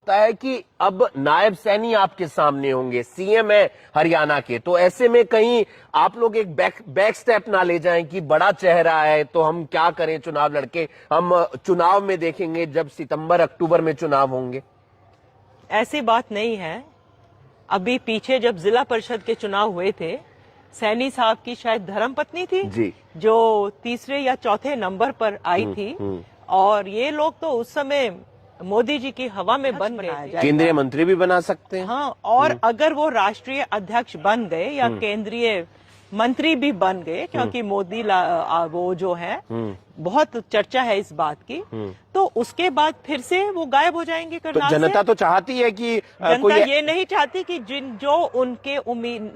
होता है कि अब नायब सैनी आपके सामने होंगे, सीएम है हरियाणा के, तो ऐसे में कहीं आप लोग एक बैक स्टेप ना ले जाएं कि बड़ा चेहरा है तो हम क्या करें चुनाव लड़के, हम चुनाव में देखेंगे जब सितंबर अक्टूबर में चुनाव होंगे। ऐसी बात नहीं है। अभी पीछे जब जिला परिषद के चुनाव हुए थे, सैनी साहब की शायद धर्मपत्नी थी जी, जो तीसरे या चौथे नंबर पर आई थी, और ये लोग तो उस समय मोदी जी की हवा में बन गए, केंद्रीय मंत्री भी बना सकते हैं। हाँ, और अगर वो राष्ट्रीय अध्यक्ष बन गए या केंद्रीय मंत्री भी बन गए, क्योंकि मोदी वो जो है बहुत चर्चा है इस बात की, तो उसके बाद फिर से वो गायब हो जाएंगे करनाल से। जनता तो चाहती है कि जनता ये नहीं चाहती कि जो उनके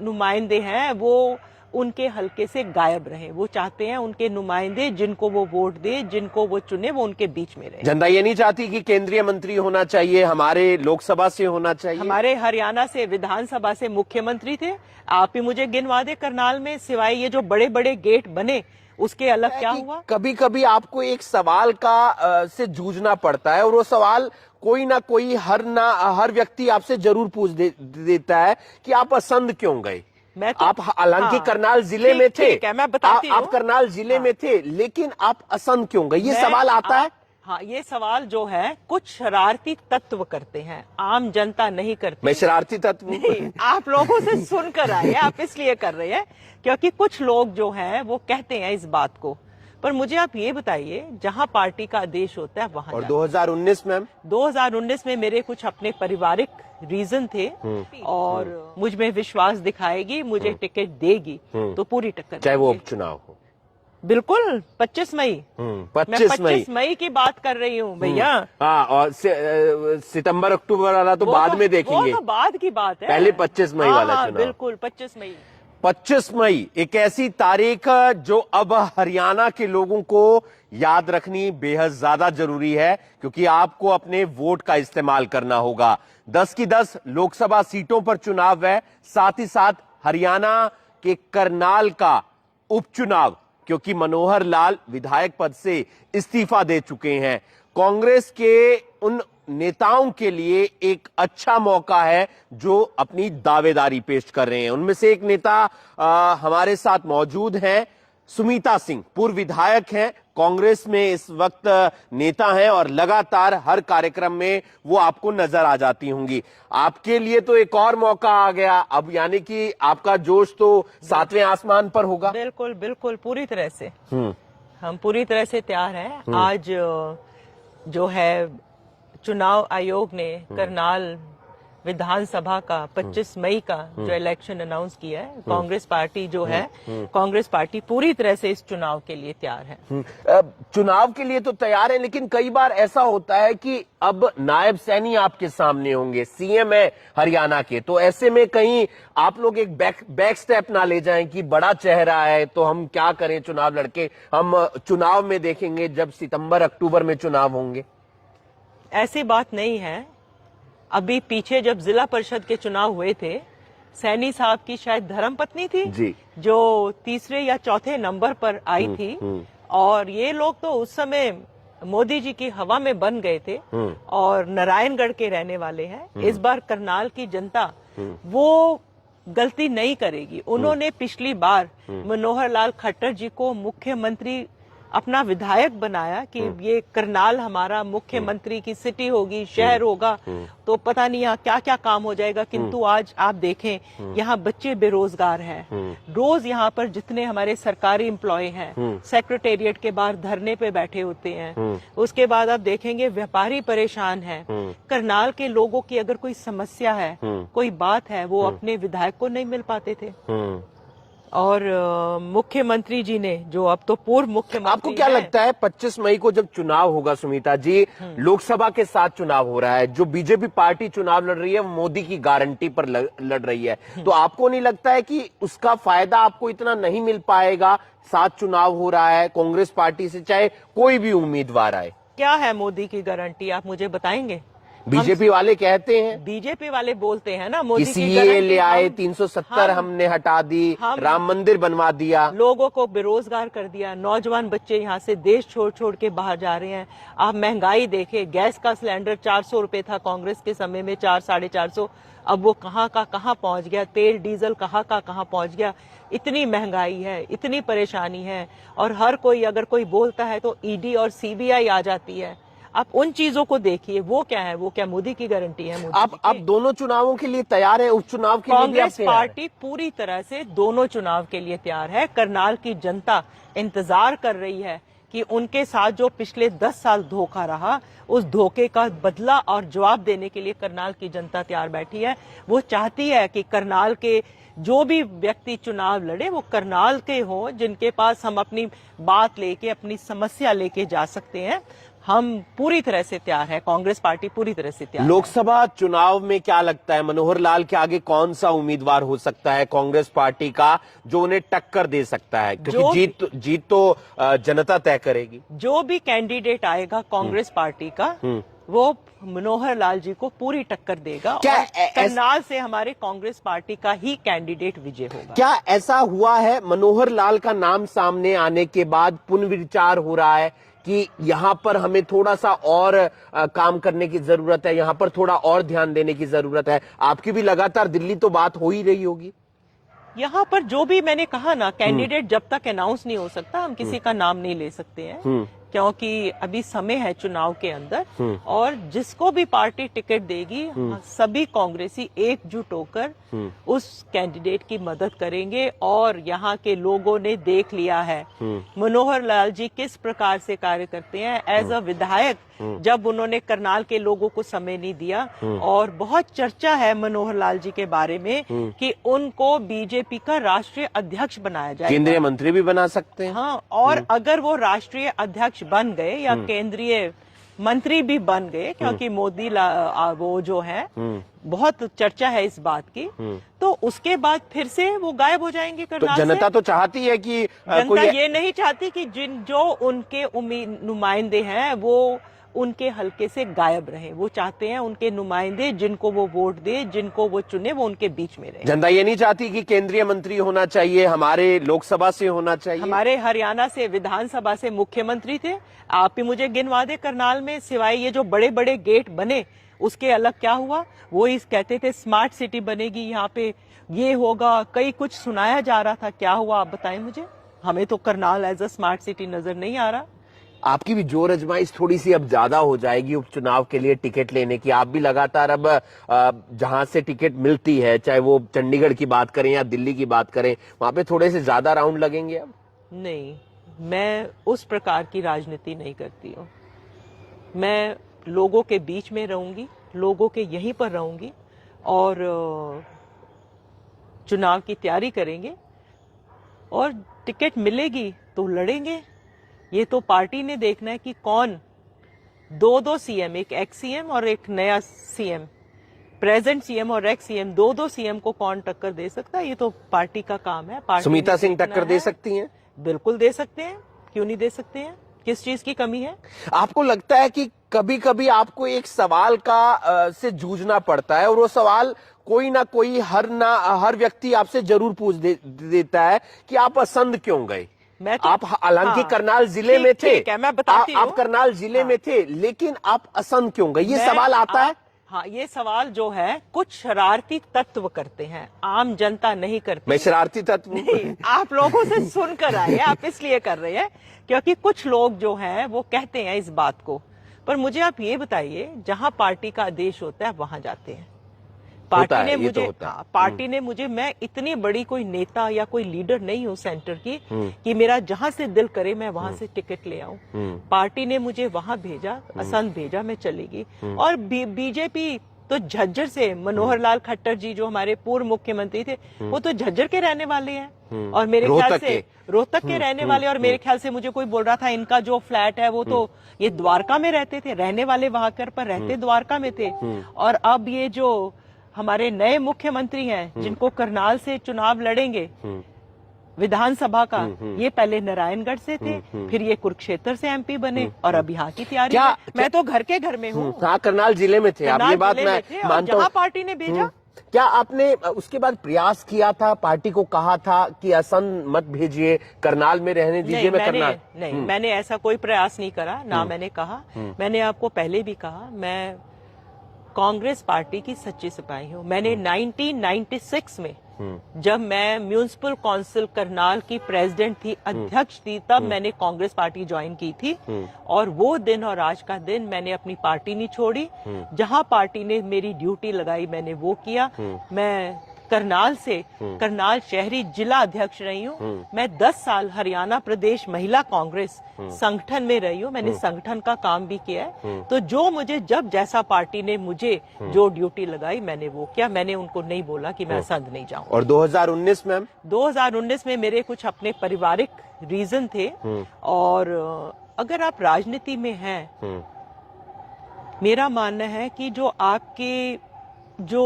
नुमाइंदे हैं वो उनके हलके से गायब रहे। वो चाहते हैं उनके नुमाइंदे जिनको वो वोट दे, जिनको वो चुने, वो उनके बीच में रहे। जनता ये नहीं चाहती कि केंद्रीय मंत्री होना चाहिए, हमारे लोकसभा से होना चाहिए। हमारे हरियाणा से विधानसभा से मुख्यमंत्री थे, आप ही मुझे गिनवा दे करनाल में, सिवाय ये जो बड़े बड़े गेट बने उसके अलग क्या हुआ। कभी कभी आपको एक सवाल का से जूझना पड़ता है, और वो सवाल कोई ना कोई हर व्यक्ति आपसे जरूर पूछ देता है कि आप असंध क्यों गए। तो, आप हालांकि हाँ, करनाल जिले में थे, मैं बताती आप करनाल जिले में थे, लेकिन आप असंध क्यों गए, ये सवाल आता है। हाँ, ये सवाल जो है कुछ शरारती तत्व करते हैं, आम जनता नहीं करती। मैं शरारती तत्व नहीं, आप लोगों से सुनकर आए, आप इसलिए कर रहे हैं क्योंकि कुछ लोग जो हैं वो कहते हैं इस बात को। पर मुझे आप ये बताइए, जहां पार्टी का आदेश होता है वहां। और 2019 में 2019 में मेरे कुछ अपने पारिवारिक रीजन थे, और मुझ में विश्वास दिखाएगी, मुझे टिकट देगी तो पूरी टक्कर, चाहे वो उपचुनाव हो। बिल्कुल 25 मई, 25 मई की बात कर रही हूँ भैया। हाँ, और सितंबर अक्टूबर वाला तो बाद में देखेंगे, वो तो बाद की बात है, पहले 25 मई वाला चुनाव। बिल्कुल 25 मई। 25 मई एक ऐसी तारीख जो अब हरियाणा के लोगों को याद रखनी बेहद ज्यादा जरूरी है, क्योंकि आपको अपने वोट का इस्तेमाल करना होगा। 10 की 10 लोकसभा सीटों पर चुनाव है, साथ ही साथ हरियाणा के करनाल का उपचुनाव, क्योंकि मनोहर लाल विधायक पद से इस्तीफा दे चुके हैं। कांग्रेस के उन नेताओं के लिए एक अच्छा मौका है जो अपनी दावेदारी पेश कर रहे हैं। उनमें से एक नेता हमारे साथ मौजूद हैं, सुमीता सिंह, पूर्व विधायक हैं, कांग्रेस में इस वक्त नेता हैं, और लगातार हर कार्यक्रम में वो आपको नजर आ जाती होंगी। आपके लिए तो एक और मौका आ गया अब, यानी कि आपका जोश तो 7वें आसमान पर होगा। बिल्कुल बिल्कुल, पूरी तरह से हम पूरी तरह से तैयार हैं। आज जो है चुनाव आयोग ने करनाल विधानसभा का 25 मई का जो इलेक्शन अनाउंस किया है, कांग्रेस पार्टी जो है, कांग्रेस पार्टी पूरी तरह से इस चुनाव के लिए तैयार है। चुनाव के लिए तो तैयार है, लेकिन कई बार ऐसा होता है कि अब नायब सैनी आपके सामने होंगे, सीएम है हरियाणा के, तो ऐसे में कहीं आप लोग एक बैक स्टेप ना ले जाएं कि बड़ा चेहरा है तो हम क्या करें चुनाव लड़के, हम चुनाव में देखेंगे जब सितंबर अक्टूबर में चुनाव होंगे। ऐसी बात नहीं है। अभी पीछे जब जिला परिषद के चुनाव हुए थे, सैनी साहब की शायद धर्मपत्नी थी जी, जो तीसरे या चौथे नंबर पर आई थी, और ये लोग तो उस समय मोदी जी की हवा में बन गए थे, और नारायणगढ़ के रहने वाले हैं। इस बार करनाल की जनता वो गलती नहीं करेगी। उन्होंने पिछली बार मनोहर लाल खट्टर जी को मुख्यमंत्री अपना विधायक बनाया कि ये करनाल हमारा मुख्यमंत्री की सिटी होगी, शहर होगा, तो पता नहीं यहाँ क्या क्या काम हो जाएगा। किंतु आज आप देखें, यहाँ बच्चे बेरोजगार हैं, रोज यहाँ पर जितने हमारे सरकारी एम्प्लॉय हैं सेक्रेटेरिएट के बाहर धरने पे बैठे होते हैं। उसके बाद आप देखेंगे व्यापारी परेशान हैं। करनाल के लोगों की अगर कोई समस्या है, कोई बात है, वो अपने विधायक को नहीं मिल पाते थे। और मुख्यमंत्री जी ने, जो अब तो पूर्व मुख्यमंत्री, आपको क्या लगता है 25 मई को जब चुनाव होगा सुमीता जी, लोकसभा के साथ चुनाव हो रहा है, जो बीजेपी पार्टी चुनाव लड़ रही है वो मोदी की गारंटी पर लड़ रही है, तो आपको नहीं लगता है कि उसका फायदा आपको इतना नहीं मिल पाएगा? साथ चुनाव हो रहा है कांग्रेस पार्टी से, चाहे कोई भी उम्मीदवार आए। क्या है मोदी की गारंटी, आप मुझे बताएंगे? बीजेपी वाले कहते हैं, बीजेपी वाले बोलते हैं ना, मोदी की सीए गारंटी ले आए, 370 हमने हटा दी, राम मंदिर बनवा दिया, लोगों को बेरोजगार कर दिया, नौजवान बच्चे यहाँ से देश छोड़ छोड़ के बाहर जा रहे हैं। आप महंगाई देखे, गैस का सिलेंडर 400 रुपए था कांग्रेस के समय में, 400-450, अब वो कहाँ का कहाँ पहुंच गया, तेल डीजल कहाँ का कहाँ पहुंच गया। इतनी महंगाई है, इतनी परेशानी है, और हर कोई अगर कोई बोलता है तो ईडी और सीबीआई आ जाती है। आप उन चीजों को देखिए, वो क्या है, वो क्या मोदी की गारंटी है? आप दोनों चुनावों के लिए तैयार है? उपचुनाव के लिए कांग्रेस पार्टी पूरी तरह से दोनों चुनाव के लिए तैयार है। करनाल की जनता इंतजार कर रही है कि उनके साथ जो पिछले 10 साल धोखा रहा, उस धोखे का बदला और जवाब देने के लिए करनाल की जनता तैयार बैठी है। वो चाहती है कि करनाल के जो भी व्यक्ति चुनाव लड़े वो करनाल के हों, जिनके पास हम अपनी बात लेके, अपनी समस्या लेके जा सकते हैं। हम पूरी तरह से तैयार है, कांग्रेस पार्टी पूरी तरह से तैयार है। लोकसभा चुनाव में क्या लगता है, मनोहर लाल के आगे कौन सा उम्मीदवार हो सकता है कांग्रेस पार्टी का जो उन्हें टक्कर दे सकता है? क्योंकि जीत तो जनता तय करेगी। जो भी कैंडिडेट आएगा कांग्रेस पार्टी का, वो मनोहर लाल जी को पूरी टक्कर देगा। क्या करनाल से हमारे कांग्रेस पार्टी का ही कैंडिडेट विजय होगा। क्या ऐसा हुआ है मनोहर लाल का नाम सामने आने के बाद पुनर्विचार हो रहा है कि यहां पर हमें थोड़ा सा और काम करने की जरूरत है, यहां पर थोड़ा और ध्यान देने की जरूरत है? आपकी भी लगातार दिल्ली तो बात हो ही रही होगी। यहाँ पर जो भी मैंने कहा ना, कैंडिडेट जब तक अनाउंस नहीं हो सकता, हम किसी का नाम नहीं ले सकते हैं, क्योंकि अभी समय है चुनाव के अंदर। और जिसको भी पार्टी टिकट देगी, सभी कांग्रेसी एकजुट होकर उस कैंडिडेट की मदद करेंगे। और यहाँ के लोगों ने देख लिया है मनोहर लाल जी किस प्रकार से कार्य करते हैं एज अ विधायक, जब उन्होंने करनाल के लोगों को समय नहीं दिया। और बहुत चर्चा है मनोहर लाल जी के बारे में कि उनको बीजेपी का राष्ट्रीय अध्यक्ष बनाया जाए, केंद्रीय मंत्री भी बना सकते हैं। हाँ, और अगर वो राष्ट्रीय अध्यक्ष बन गए या केंद्रीय मंत्री भी बन गए, क्योंकि मोदी वो जो है, बहुत चर्चा है इस बात की, तो उसके बाद फिर से वो गायब हो जाएंगे करनाल से। जनता तो चाहती है कि जनता ये नहीं चाहती कि जो उनके नुमाइंदे हैं वो उनके हलके से गायब रहे। वो चाहते हैं उनके नुमाइंदे, जिनको वो वोट दे, जिनको वो चुने, वो उनके बीच में रहे। जनता ये नहीं चाहती कि केंद्रीय मंत्री होना चाहिए, हमारे लोकसभा से होना चाहिए। हमारे हरियाणा से विधानसभा से मुख्यमंत्री थे। आप ही मुझे गिनवा दे करनाल में, सिवाय ये जो बड़े बड़े गेट बने, उसके अलग क्या हुआ? वो इस कहते थे स्मार्ट सिटी बनेगी यहाँ पे, ये होगा, कई कुछ सुनाया जा रहा था। क्या हुआ आप बताएं मुझे? हमें तो Karnal as a smart city नजर नहीं आ रहा। आपकी भी जोर अजमाइश थोड़ी सी अब ज्यादा हो जाएगी उपचुनाव के लिए टिकट लेने की। आप भी लगातार अब जहां से टिकट मिलती है, चाहे वो चंडीगढ़ की बात करें या दिल्ली की बात करें, वहां पे थोड़े से ज्यादा राउंड लगेंगे अब? नहीं, मैं उस प्रकार की राजनीति नहीं करती हूँ। मैं लोगों के बीच में रहूंगी, लोगों के यहीं पर रहूंगी, और चुनाव की तैयारी करेंगे, और टिकट मिलेगी तो लड़ेंगे। ये तो पार्टी ने देखना है कि कौन दो सीएम, एक एक्स सीएम और एक नया सीएम, प्रेजेंट सीएम और एक्स सीएम, दो सीएम को कौन टक्कर दे सकता है। ये तो पार्टी का काम है। पार्टी सुमित्रा सिंह टक्कर दे सकती हैं? बिल्कुल दे सकते हैं, क्यों नहीं दे सकते हैं? किस चीज की कमी है? आपको लगता है कि कभी कभी आपको एक सवाल का से जूझना पड़ता है, और वो सवाल कोई ना कोई हर व्यक्ति आपसे जरूर पूछ देता है कि आप असंध क्यों गए? आप हालांकि करनाल जिले में थे, मैं बताती हूं, आप करनाल जिले में थे, लेकिन आप असंध क्यों गए? ये सवाल आता है। हाँ, ये सवाल जो है कुछ शरारती तत्व करते हैं, आम जनता नहीं करती। मैं शरारती तत्व नहीं, आप लोगों से सुनकर आए हैं, आप इसलिए कर रहे हैं क्योंकि कुछ लोग जो हैं वो कहते हैं इस बात को। पर मुझे आप ये बताइए, जहां पार्टी का आदेश होता है वहां जाते हैं। पार्टी ने मुझे, मैं इतनी बड़ी कोई नेता या कोई लीडर नहीं हूँ सेंटर की कि मेरा जहां से दिल करे मैं वहां से टिकट ले आऊं। पार्टी ने मुझे वहां भेजा, असंध भेजा, मैं चलेगी। और बीजेपी तो झज्जर से, मनोहर लाल खट्टर जी जो हमारे पूर्व मुख्यमंत्री थे, वो तो झज्जर के रहने वाले हैं, और मेरे ख्याल से रोहतक के रहने वाले। और मेरे ख्याल से मुझे कोई बोल रहा था इनका जो फ्लैट है वो तो ये द्वारका में रहते थे, रहने वाले वहां पर रहते द्वारका में थे। और अब ये जो हमारे नए मुख्यमंत्री हैं जिनको करनाल से चुनाव लड़ेंगे, विधानसभा का, ये पहले नारायणगढ़ से थे, फिर ये कुरुक्षेत्र से एमपी बने और अब यहाँ की तैयारी है। मैं तो घर के घर में हूँ। हाँ, करनाल जिले में थे आप, ये बात मैं मानता हूँ। पार्टी ने भेजा। क्या आपने उसके बाद प्रयास किया था, पार्टी को कहा था कि असम मत भेजिए, करनाल में रहने दीजिए? नहीं, मैंने ऐसा कोई प्रयास नहीं करा, ना मैंने कहा। मैंने आपको पहले भी कहा, मैं कांग्रेस पार्टी की सच्ची सिपाही हूँ। मैंने 1996 में जब मैं म्यूनिसिपल काउंसिल करनाल की प्रेसिडेंट थी, अध्यक्ष थी, तब मैंने कांग्रेस पार्टी ज्वाइन की थी। और वो दिन और आज का दिन मैंने अपनी पार्टी नहीं छोड़ी। जहां पार्टी ने मेरी ड्यूटी लगाई मैंने वो किया। मैं करनाल से करनाल शहरी जिला अध्यक्ष रही हूँ। मैं 10 साल हरियाणा प्रदेश महिला कांग्रेस संगठन में रही हूँ। मैंने संगठन का काम भी किया है। तो जो मुझे जब जैसा पार्टी ने मुझे जो ड्यूटी लगाई मैंने वो किया। मैंने उनको नहीं बोला कि मैं संघ नहीं जाऊँ। और 2019 में 2019 में मेरे कुछ अपने पारिवारिक रीजन थे। और अगर आप राजनीति में हैं, मेरा मानना है कि जो आपके जो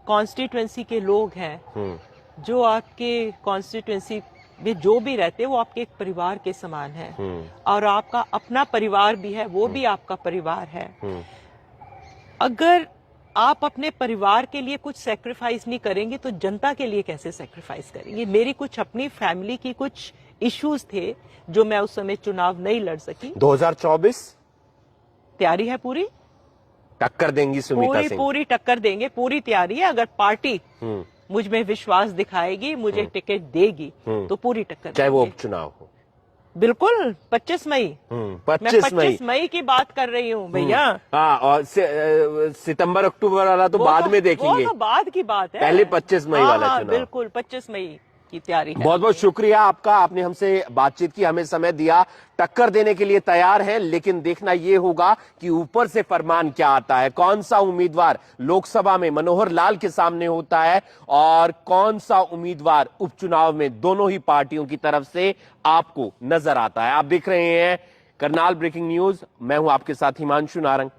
कॉन्स्टिट्यूएंसी के लोग हैं, जो आपके कॉन्स्टिट्यूएंसी में जो भी रहते हैं, वो आपके एक परिवार के समान है। और आपका अपना परिवार भी है, वो भी आपका परिवार है। अगर आप अपने परिवार के लिए कुछ सेक्रीफाइस नहीं करेंगे तो जनता के लिए कैसे सेक्रीफाइस करेंगे? मेरी कुछ अपनी फैमिली की कुछ इश्यूज थे जो मैं उस समय चुनाव नहीं लड़ सकी। 2024 तैयारी है पूरी, टक्कर देंगी सुमित्रा सिंह? पूरी टक्कर देंगे, पूरी तैयारी है। अगर पार्टी मुझ में विश्वास दिखाएगी, मुझे टिकट देगी तो पूरी टक्कर, चाहे वो उपचुनाव हो। बिल्कुल। 25 मई, मैं 25 मई की बात कर रही हूँ भैया। हाँ, और सितंबर अक्टूबर वाला तो बाद में देखेंगे, वो तो बाद की बात है। पहले 25 मई वाला चुनाव। बिल्कुल 25 मई की तैयारी है। बहुत बहुत शुक्रिया आपका, आपने हमसे बातचीत की, हमें समय दिया। टक्कर देने के लिए तैयार हैं, लेकिन देखना यह होगा कि ऊपर से फरमान क्या आता है, कौन सा उम्मीदवार लोकसभा में मनोहर लाल के सामने होता है और कौन सा उम्मीदवार उपचुनाव में दोनों ही पार्टियों की तरफ से आपको नजर आता है। आप देख रहे हैं करनाल ब्रेकिंग न्यूज, मैं हूं आपके साथ हिमांशु नारंग।